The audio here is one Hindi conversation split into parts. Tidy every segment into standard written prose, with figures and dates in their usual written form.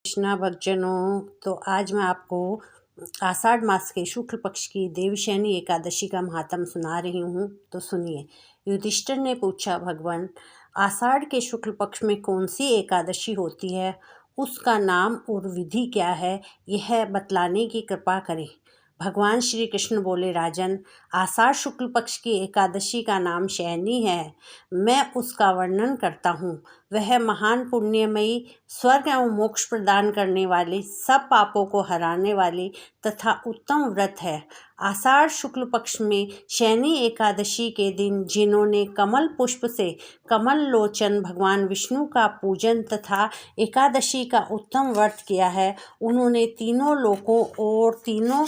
कृष्णा भक्तजनों, तो आज मैं आपको आषाढ़ मास के शुक्ल पक्ष की देवशयनी एकादशी का महात्म सुना रही हूँ। तो सुनिए। युधिष्ठिर ने पूछा, भगवान, आषाढ़ के शुक्ल पक्ष में कौन सी एकादशी होती है, उसका नाम और विधि क्या है, यह बतलाने की कृपा करें। भगवान श्री कृष्ण बोले, राजन, आषाढ़ शुक्ल पक्ष की एकादशी का नाम शयनी है। मैं उसका वर्णन करता हूँ। वह महान पुण्यमयी, स्वर्ग एवं मोक्ष प्रदान करने वाली, सब पापों को हराने वाली तथा उत्तम व्रत है। आषाढ़ शुक्ल पक्ष में शयनी एकादशी के दिन जिन्होंने कमल पुष्प से कमल लोचन भगवान विष्णु का पूजन तथा एकादशी का उत्तम व्रत किया है, उन्होंने तीनों लोकों और तीनों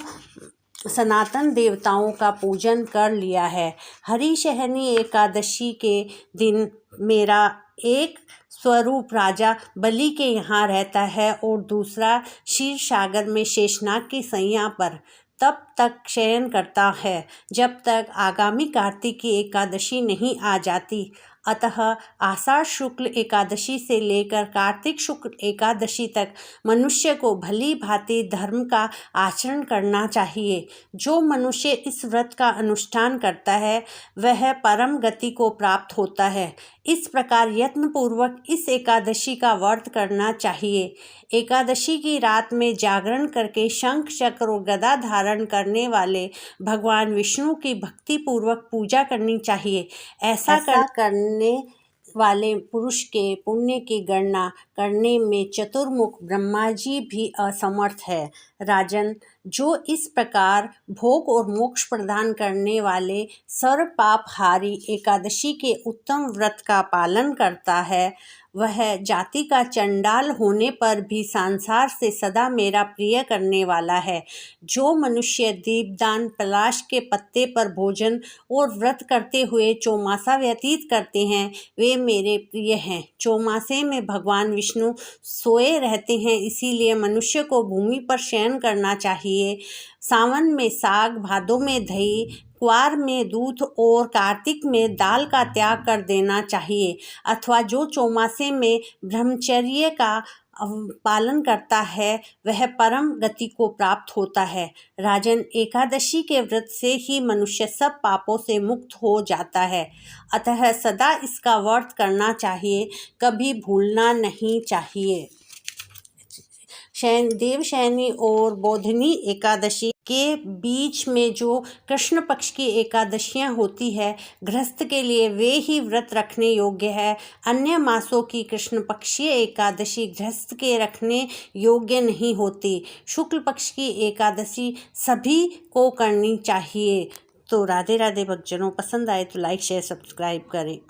सनातन देवताओं का पूजन कर लिया है। हरिशयनी एकादशी के दिन मेरा एक स्वरूप राजा बलि के यहाँ रहता है और दूसरा क्षीर सागर में शेषनाग की सैया पर तब तक शयन करता है जब तक आगामी कार्तिक की एकादशी नहीं आ जाती। अतः आषाढ़ शुक्ल एकादशी से लेकर कार्तिक शुक्ल एकादशी तक मनुष्य को भली भांति धर्म का आचरण करना चाहिए। जो मनुष्य इस व्रत का अनुष्ठान करता है वह परम गति को प्राप्त होता है। इस प्रकार यत्नपूर्वक इस एकादशी का व्रत करना चाहिए। एकादशी की रात में जागरण करके शंख चक्र और गदा धारण करने वाले भगवान विष्णु की भक्ति पूर्वक पूजा करनी चाहिए। ऐसा करने वाले पुरुष के पुण्य की गणना करने में चतुर्मुख ब्रह्मा जी भी असमर्थ है। राजन, जो इस प्रकार भोग और मोक्ष प्रदान करने वाले सर्व पापहारी एकादशी के उत्तम व्रत का पालन करता है, वह जाति का चंडाल होने पर भी संसार से सदा मेरा प्रिय करने वाला है। जो मनुष्य दीपदान, पलाश के पत्ते पर भोजन और व्रत करते हुए चौमासा व्यतीत करते हैं, वे मेरे प्रिय हैं। चौमासे में भगवान विष्णु सोए रहते हैं, इसीलिए मनुष्य को भूमि पर शयन करना चाहिए। सावन में साग, भादों में दही, क्वार में दूध और कार्तिक में दाल का त्याग कर देना चाहिए। अथवा जो चौमासे में ब्रह्मचर्य का पालन करता है वह परम गति को प्राप्त होता है। राजन, एकादशी के व्रत से ही मनुष्य सब पापों से मुक्त हो जाता है। अतः सदा इसका व्रत करना चाहिए, कभी भूलना नहीं चाहिए। देवशयनी और बोधनी एकादशी के बीच में जो कृष्ण पक्ष की एकादशियां होती है, गृहस्थ के लिए वे ही व्रत रखने योग्य है। अन्य मासों की कृष्ण पक्षीय एकादशी गृहस्थ के रखने योग्य नहीं होती। शुक्ल पक्ष की एकादशी सभी को करनी चाहिए। तो राधे राधे भक्तजनों, पसंद आए तो लाइक शेयर सब्सक्राइब करें।